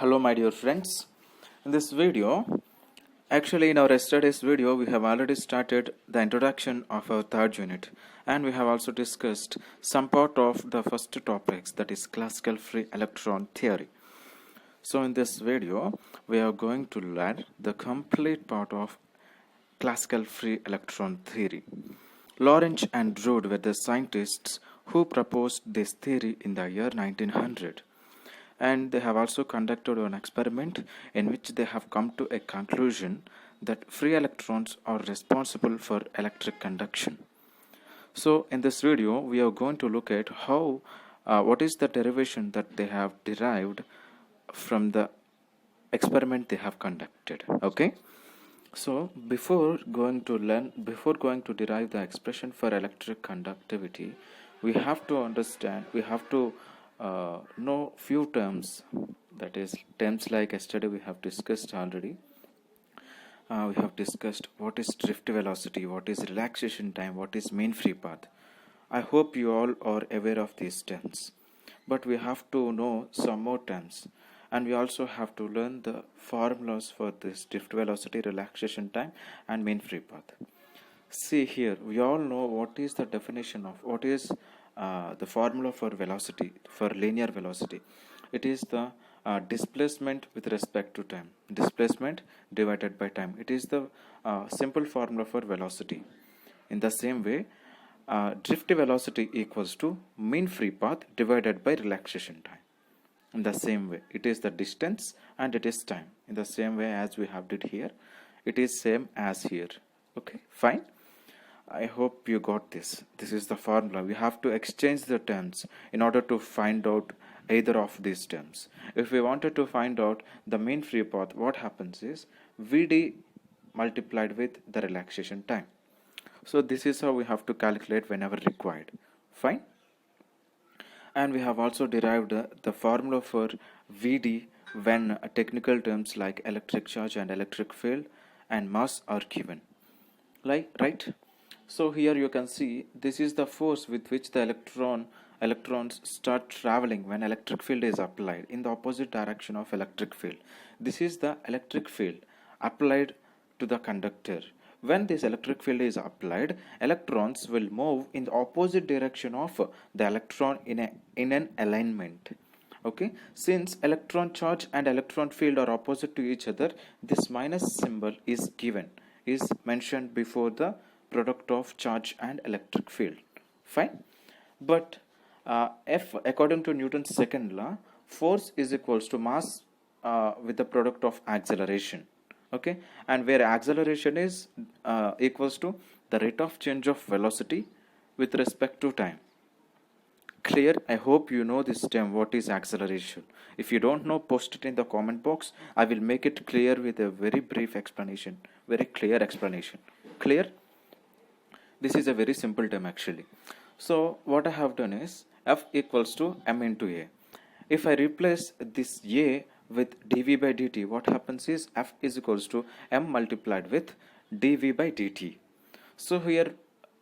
Hello my dear friends. In this video, actually in our yesterday's video we have already started the introduction of our third unit, and we have also discussed some part of the first topics, that is classical free electron theory. So in this video we are going to learn the complete part of classical free electron theory. Lorentz and Drude were the scientists who proposed this theory in the year 1900. And they have also conducted an experiment in which they have come to a conclusion that free electrons are responsible for electric conduction. So in this video we are going to look at how what is the derivation that they have derived from the experiment they have conducted. Okay, so before going to derive the expression for electric conductivity, we have to understand, we have to know few terms, that is terms like yesterday we have discussed already. We have discussed what is drift velocity, what is relaxation time, what is mean free path. I hope you all are aware of these terms, but we have to know some more terms, and we also have to learn the formulas for this drift velocity, relaxation time and mean free path. See here, we all know what is the definition of what is the formula for velocity, for linear velocity. It is the displacement with respect to time, displacement divided by time. It is the simple formula for velocity. In the same way, drift velocity equals to mean free path divided by relaxation time. In the same way, it is the distance and it is time. In the same way as we have did here, it is same as here. Okay, fine. I hope you got this. This is the formula. We have to exchange the terms in order to find out either of these terms. If we wanted to find out the mean free path, what happens is Vd multiplied with the relaxation time. So this is how we have to calculate whenever required. Fine. And we have also derived the formula for Vd when technical terms like electric charge and electric field and mass are given. Right? So here you can see this is the force with which the electrons start traveling when electric field is applied in the opposite direction of electric field. This is the electric field applied to the conductor. When this electric field is applied, electrons will move in the opposite direction of the electron in an alignment. Okay, since electron charge and electron field are opposite to each other, this minus symbol is mentioned before the product of charge and electric field. Fine. But F, according to Newton's second law, force is equals to mass with the product of acceleration. Okay, and where acceleration is equals to the rate of change of velocity with respect to time. Clear? I hope you know this term, what is acceleration. If you don't know, post it in the comment box. I will make it clear with a very brief explanation, very clear explanation. Clear? This is a very simple term actually. So what I have done is F equals to m into A. If I replace this A with dv by dt, what happens is F is equals to m multiplied with dv by dt. So here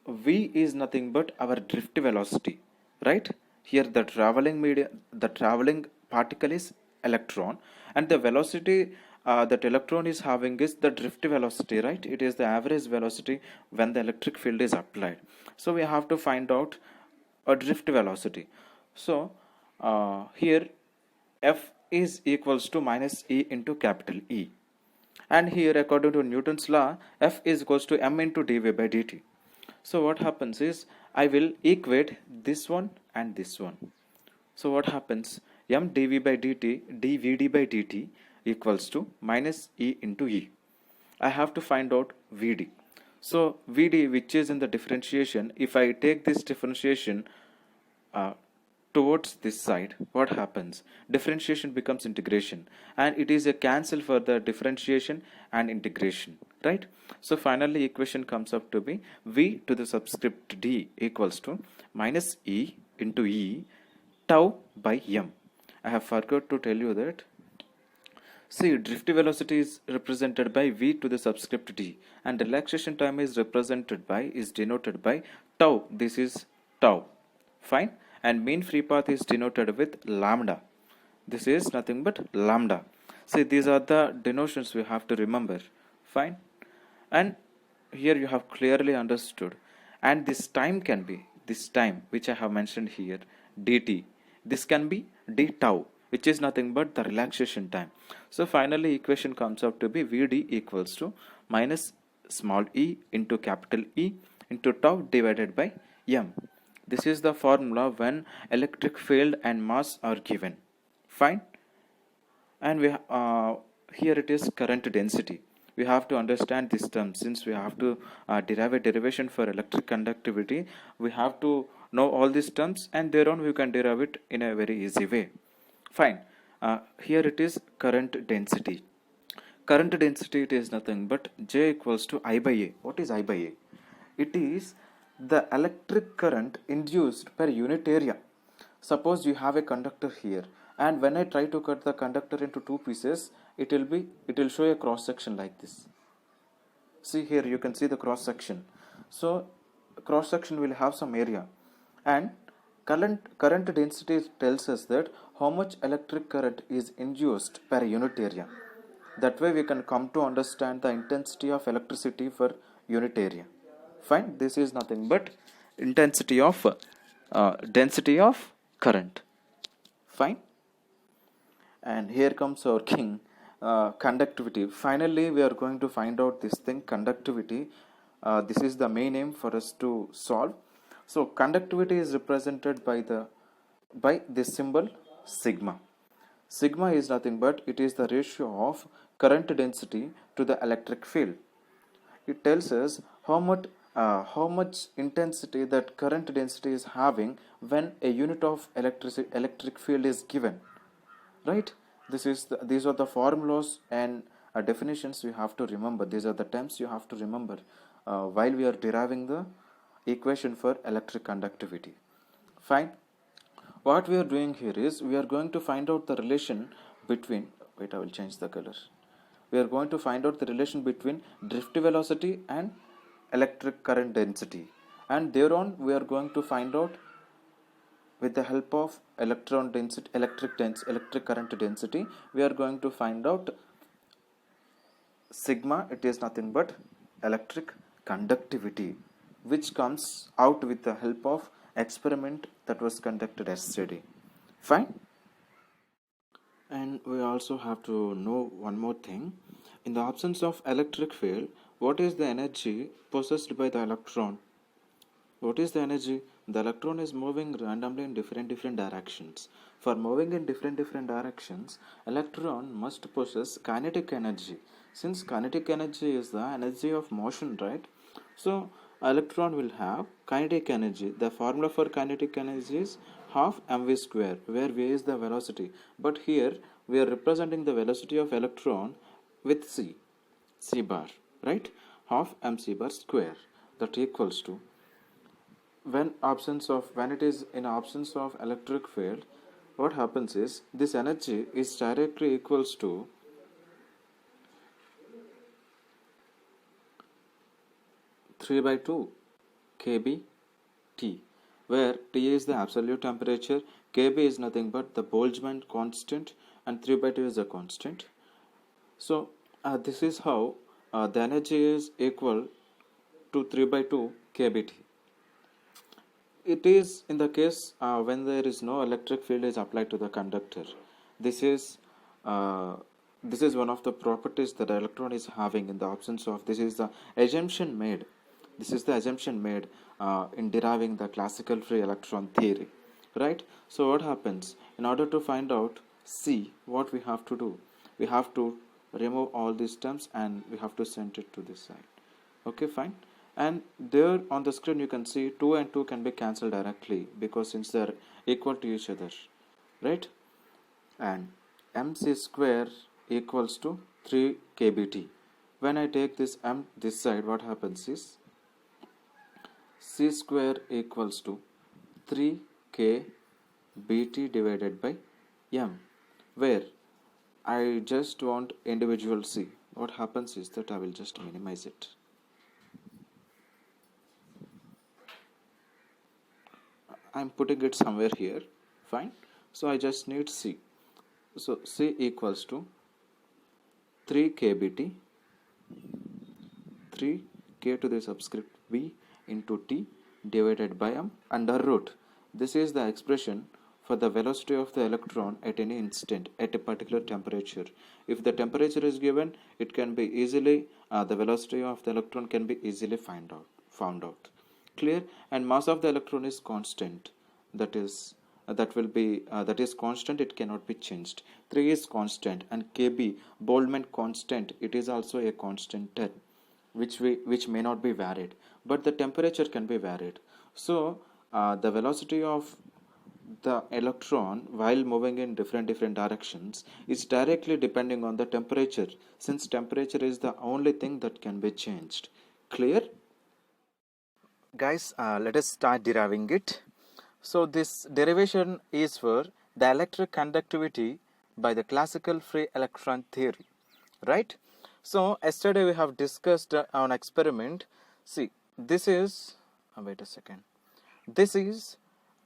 v is nothing but our drift velocity, right? Here the traveling particle is electron, and the velocity that electron is having is the drift velocity, right? It is the average velocity when the electric field is applied. So we have to find out a drift velocity. So here F is equals to minus E into capital E, and here according to Newton's law, F is equals to m into dv by dt. So what happens is I will equate this one and this one. So what happens, m dv by dt dvd by dt equals to minus E into E. I have to find out Vd. So Vd, which is in the differentiation, if I take this differentiation towards this side, what happens? Differentiation becomes integration, and it is a cancel for the differentiation and integration, right? So finally equation comes up to be V to the subscript d equals to minus E into E tau by m. I have forgot to tell you that. See, drift velocity is represented by V to the subscript d, and relaxation time is denoted by tau. This is tau. Fine. And mean free path is denoted with lambda. This is nothing but lambda. See, these are the denotions we have to remember. Fine. And here you have clearly understood. And this time can be, this time which I have mentioned here, dt. This can be d tau, which is nothing but the relaxation time. So finally equation comes out to be Vd equals to minus small e into capital E into tau divided by m. This is the formula when electric field and mass are given. Fine. And we here it is current density. We have to understand this term. Since we have to derive a derivation for electric conductivity, we have to know all these terms, and thereon we can derive it in a very easy way. Fine. Here it is current density. Current density, it is nothing but J equals to I by A. What is I by A? It is the electric current induced per unit area. Suppose you have a conductor here, and when I try to cut the conductor into two pieces, it will show a cross section like this. See here, you can see the cross section. So cross section will have some area, and current density tells us that how much electric current is induced per unit area. That way we can come to understand the intensity of electricity for unit area. Fine. This is nothing but intensity of density of current. Fine. And here comes our king, conductivity. Finally we are going to find out this thing, conductivity. This is the main aim for us to solve. So conductivity is represented by this symbol sigma. Sigma is nothing but it is the ratio of current density to the electric field. It tells us how much intensity that current density is having when a unit of electric field is given. Right? These are the formulas and definitions you have to remember. These are the terms you have to remember while we are deriving the equation for electric conductivity. Fine. What we are doing here is we are going to find out the relation between, wait, I will change the color. We are going to find out the relation between drift velocity and electric current density, and thereon we are going to find out, with the help of electron density, electric current density, we are going to find out sigma. It is nothing but electric conductivity, which comes out with the help of experiment that was conducted yesterday. Fine. And we also have to know one more thing. In the absence of electric field, what is the energy possessed by the electron? What is the energy? The electron is moving randomly in different directions. For moving in different directions, electron must possess kinetic energy. Since kinetic energy is the energy of motion, right? So electron will have kinetic energy. The formula for kinetic energy is half mv square, where v is the velocity. But here we are representing the velocity of electron with c bar, right? Half mc bar square, that equals to, when it is in absence of electric field, what happens is this energy is directly equals to three by two kb T, where T is the absolute temperature, kb is nothing but the Boltzmann constant, and 3 by 2 is a constant. So this is how the energy is equal to 3 by 2 kBT. It is in the case when there is no electric field is applied to the conductor. This is one of the properties that the electron is having in the absence of. This is the assumption made. In deriving the classical free electron theory, right? So what happens? In order to find out C, what we have to do? We have to remove all these terms and we have to send it to this side. Okay, fine. And there on the screen you can see 2 and 2 can be cancelled directly, because since they are equal to each other, right? And mc square equals to 3 kBT. When I take this m this side, what happens is c square equals to 3 kBT divided by m, where I just want individual c. What happens is that I will just minimize it. I'm putting it somewhere here. Fine. So I just need c. So C equals to 3 kBT 3 k to the subscript b into t divided by m under root. This is the expression for the velocity of the electron at any instant at a particular temperature. If the temperature is given, it can be easily the velocity of the electron can be easily found out. Clear? And mass of the electron is constant. That is that is constant. It cannot be changed. 3 is constant, and kb Boltzmann constant. It is also a constant term, which may not be varied, but the temperature can be varied. So the velocity of the electron while moving in different directions is directly depending on the temperature, since temperature is the only thing that can be changed. Clear? Guys, let us start deriving it. So this derivation is for the electric conductivity by the classical free electron theory, right? So yesterday we have discussed an experiment. See, this is wait a second. This is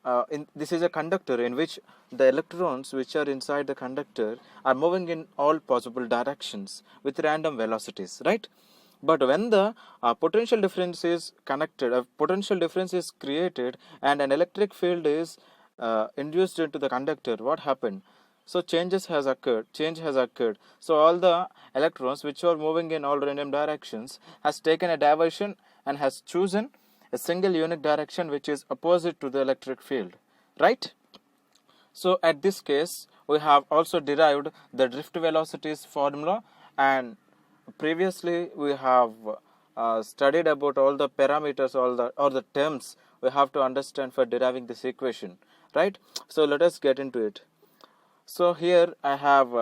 a conductor in which the electrons which are inside the conductor are moving in all possible directions with random velocities, right? But when the potential difference is connected, a potential difference is created, and an electric field is induced into the conductor, what happened? So change has occurred. So all the electrons which are moving in all random directions has taken a diversion and has chosen a single unique direction which is opposite to the electric field, right? So at this case, we have also derived the drift velocities formula, and previously we have studied about all the parameters, or the terms we have to understand for deriving this equation, right? So let us get into it. So here I have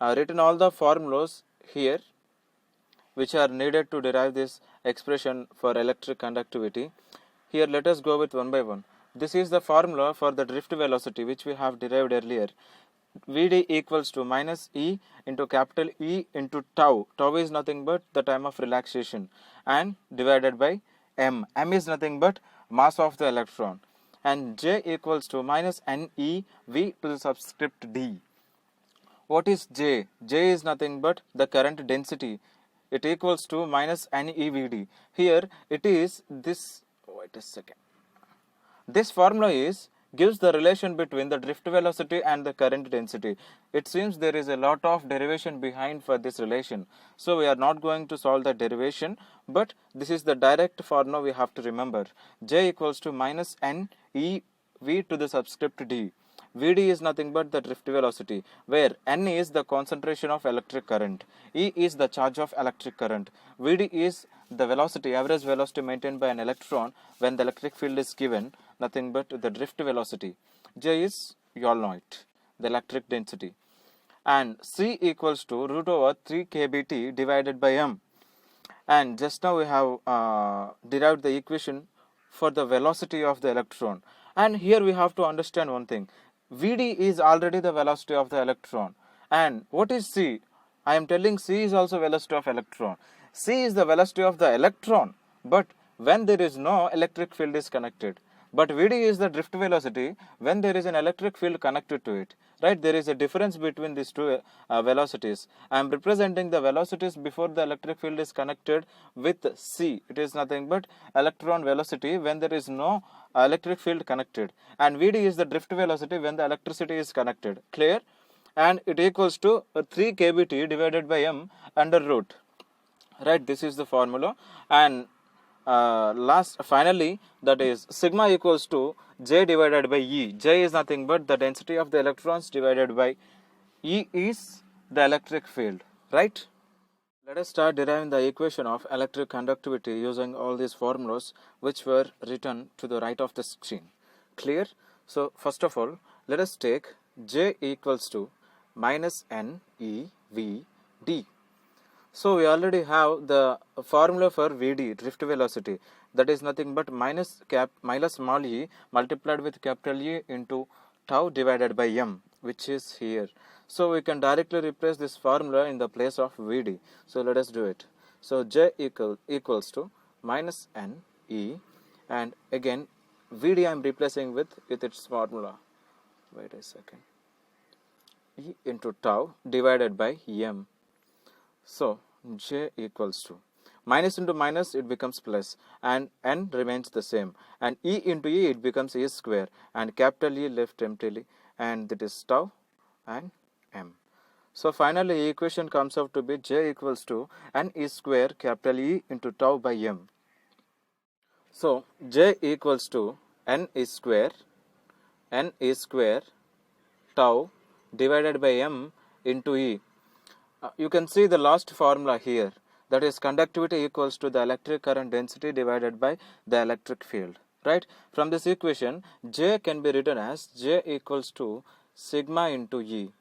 written all the formulas here which are needed to derive this expression for electric conductivity. Here let us go with one by one. This is the formula for the drift velocity which we have derived earlier. Vd equals to minus E into capital E into tau. Tau is nothing but the time of relaxation, and divided by m. M is nothing but mass of the electron. And J equals to minus NE V to the subscript D. What is J? J is nothing but the current density. It equals to minus NEVD. Here it is this. Wait a second. This formula gives the relation between the drift velocity and the current density. It seems there is a lot of derivation behind for this relation. So we are not going to solve the derivation, but this is the direct formula we have to remember. J equals to minus NEV to the subscript D. Vd is nothing but the drift velocity, where N is the concentration of electric current, E is the charge of electric current, Vd is the velocity, average velocity maintained by an electron when the electric field is given, nothing but the drift velocity. J is, you all know it, the electric density. And C equals to root over 3 kBT divided by m. And just now we have derived the equation for the velocity of the electron. And here we have to understand one thing. Vd is already the velocity of the electron. And what is C? I am telling C is also velocity of electron. C is the velocity of the electron, but when there is no electric field is connected. But Vd is the drift velocity when there is an electric field connected to it. Right? There is a difference between these two velocities. I am representing the velocities before the electric field is connected with C. It is nothing but electron velocity when there is no electric field connected. And Vd is the drift velocity when the electricity is connected. Clear? And it equals to 3 kBT divided by m under root. Right? This is the formula. And finally, that is sigma equals to J divided by E. J is nothing but the density of the electrons divided by E is the electric field, right? Let us start deriving the equation of electric conductivity using all these formulas which were written to the right of the screen. Clear? So first of all, let us take J equals to minus NEVD. So we already have the formula for Vd, drift velocity, that is nothing but minus small e multiplied with capital E into tau divided by m, which is here. So we can directly replace this formula in the place of Vd. So let us do it. So J equals to minus NE, and again Vd I am replacing with its formula. Wait a second. E into tau divided by m. So j equals to minus into minus, it becomes plus, and n remains the same, and e into e, it becomes e square, and capital E left emptily, and that is tau and m. So finally equation comes out to be j equals to n e square capital E into tau by m. So j equals to n e square tau divided by m into E. You can see the last formula here, that is conductivity equals to the electric current density divided by the electric field, right? From this equation, J can be written as J equals to sigma into E,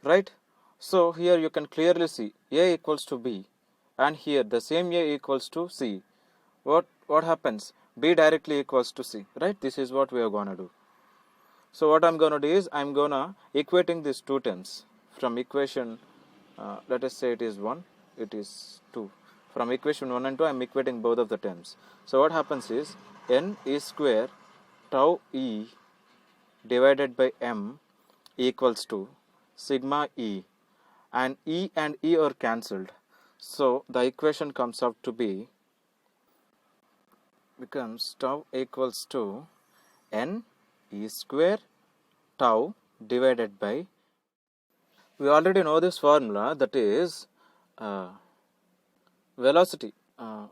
right? So here you can clearly see A equals to B, and here the same A equals to C. What happens? B directly equals to C, right? This is what we are going to do. So what I'm going to do is I'm going to equating these two terms from equation, let us say it is 1, it is 2. From equation 1 and 2, I'm equating both of the terms. So what happens is n e square tau E divided by m equals to sigma E, and E are cancelled. So the equation comes out to becomes tau equals to n e square tau divided by, we already know this formula, that is velocity.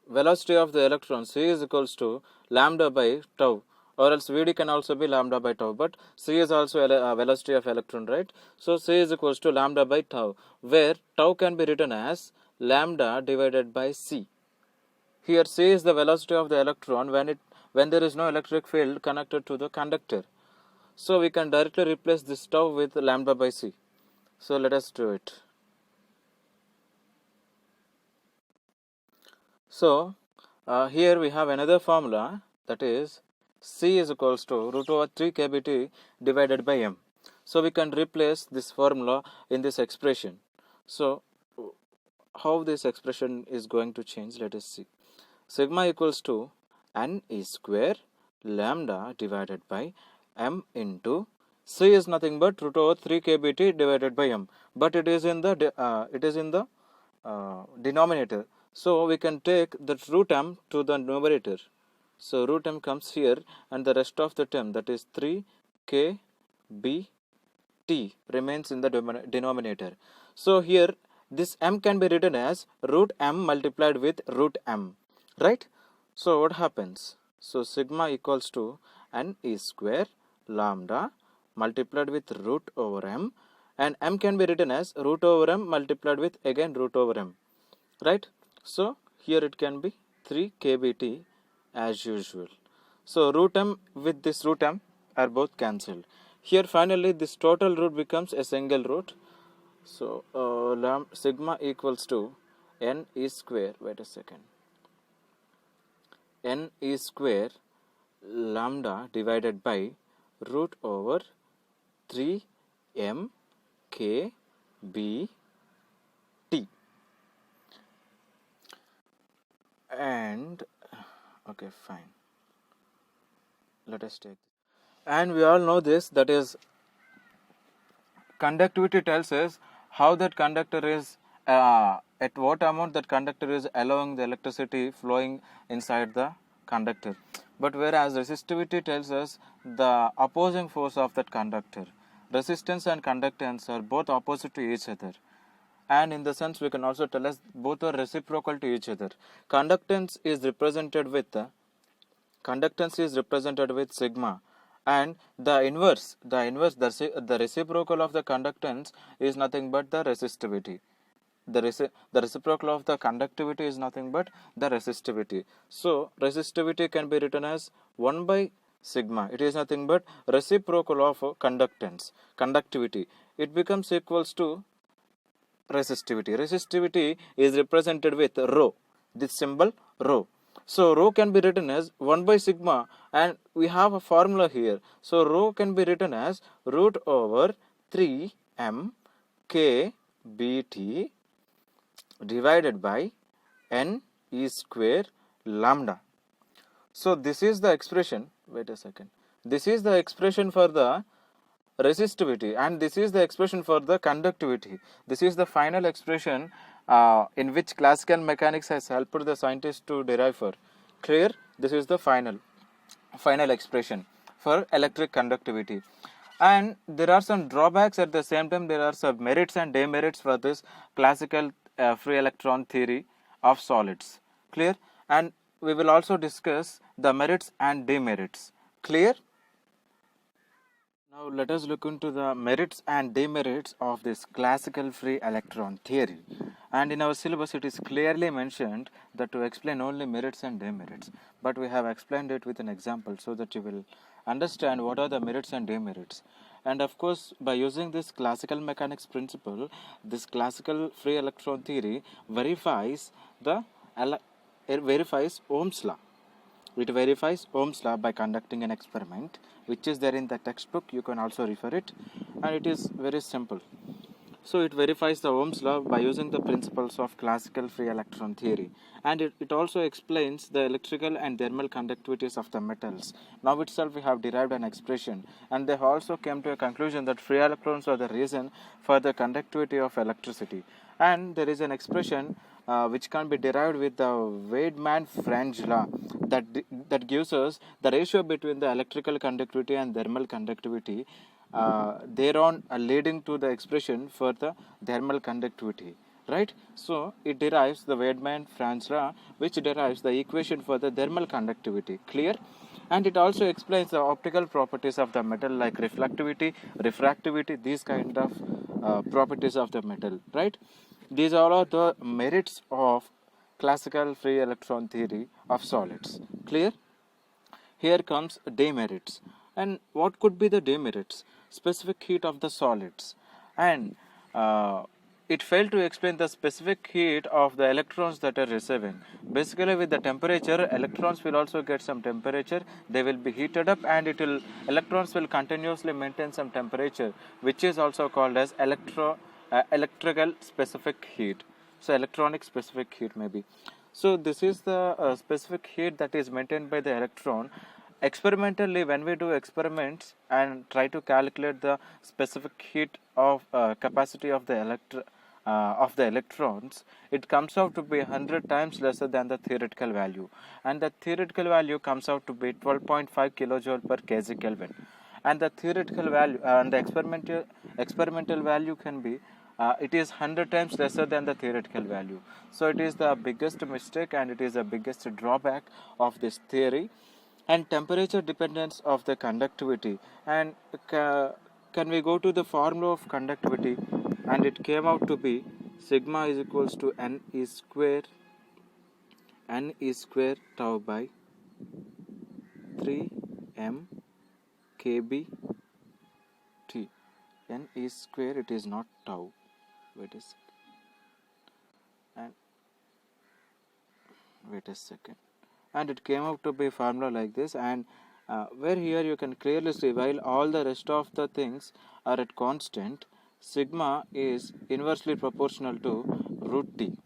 Velocity of the electron c is equals to lambda by tau, or else Vd can also be lambda by tau, but c is also velocity of electron, right? So c is equals to lambda by tau, where tau can be written as lambda divided by c. Here c is the velocity of the electron when there is no electric field connected to the conductor. So we can directly replace this tau with lambda by c. So let us do it. So here we have another formula, that is C is equals to root over 3 kBT divided by m. So we can replace this formula in this expression. So how this expression is going to change, let us see. Sigma equals to n e square lambda divided by m into C is nothing but root over 3 kBT divided by m, but it is in the denominator. So we can take that root m to the numerator. So root m comes here, and the rest of the term, that is 3 kBT, remains in the denominator. So here this m can be written as root m multiplied with root m, right? So what happens? So sigma equals to n e square lambda multiplied with root over m, and m can be written as root over m multiplied with again root over m, right? So here it can be 3 kBT as usual. So root m with this root m are both cancelled. Here finally this total root becomes a single root. So sigma equals to n e square, wait a second, n e square lambda divided by root over 3 m k b t. And okay, fine, let us take this. And we all know this, that is conductivity tells us how that conductor is at what amount that conductor is allowing the electricity flowing inside the conductor. But whereas resistivity tells us the opposing force of that conductor. Resistance and conductance are both opposite to each other, and in the sense we can also tell us both are reciprocal to each other. Conductance is represented with sigma, and the reciprocal of the conductance is nothing but the resistivity. The reciprocal of the conductivity is nothing but the resistivity. So resistivity can be written as 1 by sigma. It is nothing but reciprocal of conductivity. It becomes equals to resistivity. Resistivity is represented with rho, this symbol rho. So rho can be written as 1 by sigma, and we have a formula here. So rho can be written as root over 3 m k b t divided by n e square lambda. So this is the expression, wait a second, this is the expression for the resistivity, and this is the expression for the conductivity. This is the final expression in which classical mechanics has helped the scientists to derive for. Clear? This is the final expression for electric conductivity. And there are some drawbacks. At the same time, there are some merits and demerits for this classical free electron theory of solids. Clear? And we will also discuss the merits and demerits. Clear? Now let us look into the merits and demerits of this classical free electron theory. And in our syllabus it is clearly mentioned that to explain only merits and demerits. But we have explained it with an example so that you will understand what are the merits and demerits. And of course, by using this classical mechanics principle, this classical free electron theory verifies Ohm's law. It verifies Ohm's law by conducting an experiment, which is there in the textbook. You can also refer it, and it is very simple. So it verifies the Ohm's law by using the principles of classical free electron theory, and it also explains the electrical and thermal conductivities of the metals. Now itself we have derived an expression, and they also came to a conclusion that free electrons are the reason for the conductivity of electricity. And there is an expression which can be derived with the Weidmann-Franz law that gives us the ratio between the electrical conductivity and thermal conductivity, thereon leading to the expression for the thermal conductivity, right? So it derives the Weidmann-Franz law, which derives the equation for the thermal conductivity. Clear? And it also explains the optical properties of the metal like reflectivity, refractivity, these kind of properties of the metal, right? These are all the merits of classical free electron theory of solids. Clear? Here comes demerits. And what could be the demerits? Specific heat of the solids. And it failed to explain the specific heat of the electrons that are receiving. Basically, with the temperature, electrons will also get some temperature. They will be heated up, and electrons will continuously maintain some temperature, which is also called as electrical specific heat. So electronic specific heat maybe. So this is the specific heat that is maintained by the electron. Experimentally, when we do experiments and try to calculate the specific heat of capacity of the electrons, it comes out to be 100 times lesser than the theoretical value, and the theoretical value comes out to be 12.5 kilojoule per kg Kelvin, and the theoretical value and the experimental value can be it is 100 times lesser than the theoretical value. So it is the biggest mistake, and it is the biggest drawback of this theory. And temperature dependence of the conductivity. And can we go to the formula of conductivity? And it came out to be sigma is equals to n is square tau by 3 m kb t. N is square, it is not tau. Wait a second. And it came out to be a formula like this, and where here you can clearly see while all the rest of the things are at constant, sigma is inversely proportional to root t.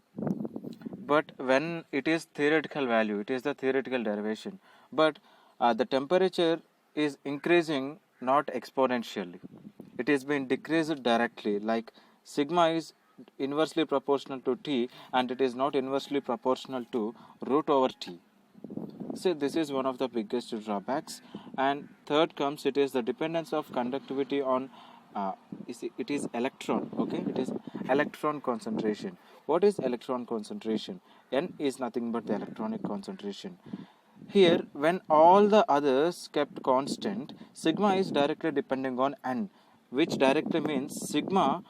But when it is theoretical value, it is the theoretical derivation, but the temperature is increasing not exponentially, it is being decreased directly, like sigma is inversely proportional to t, and it is not inversely proportional to root over t. So this is one of the biggest drawbacks. And third comes, it is the dependence of conductivity on it is electron. Okay, it is electron concentration. What is electron concentration? N is nothing but the electronic concentration. Here, when all the others kept constant, sigma is directly depending on n, which directly means sigma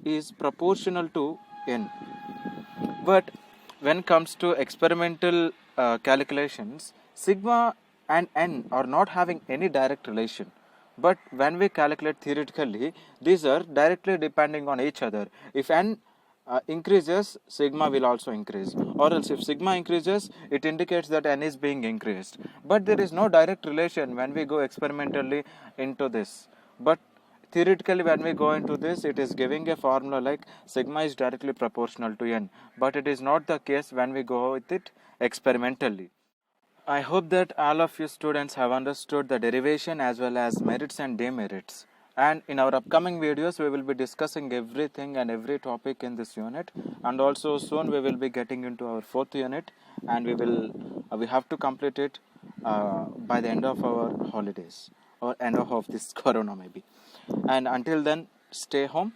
is proportional to n. But when comes to experimental calculations, sigma and n are not having any direct relation. But when we calculate theoretically, these are directly depending on each other. If n increases, sigma will also increase, or else if sigma increases, it indicates that n is being increased. But there is no direct relation when we go experimentally into this. But theoretically, when we go into this, it is giving a formula like sigma is directly proportional to n, but it is not the case when we go with it experimentally. I hope that all of you students have understood the derivation as well as merits and demerits And in our upcoming videos we will be discussing everything and every topic in this unit, and also soon we will be getting into our fourth unit, and we have to complete it by the end of our holidays or end of this corona maybe. And until then, stay home,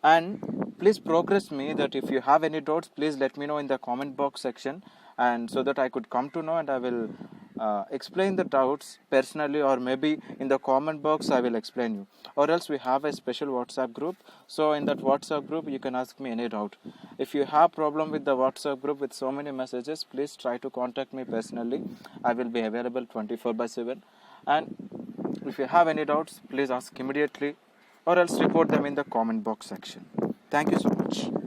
and please progress me that if you have any doubts, please let me know in the comment box section, and so that I could come to know, and I will explain the doubts personally, or maybe in the comment box I will explain you, or else we have a special WhatsApp group. So in that WhatsApp group you can ask me any doubt. If you have problem with the WhatsApp group with so many messages, please try to contact me personally. I will be available 24/7, and if you have any doubts, please ask immediately, or else report them in the comment box section. Thank you so much.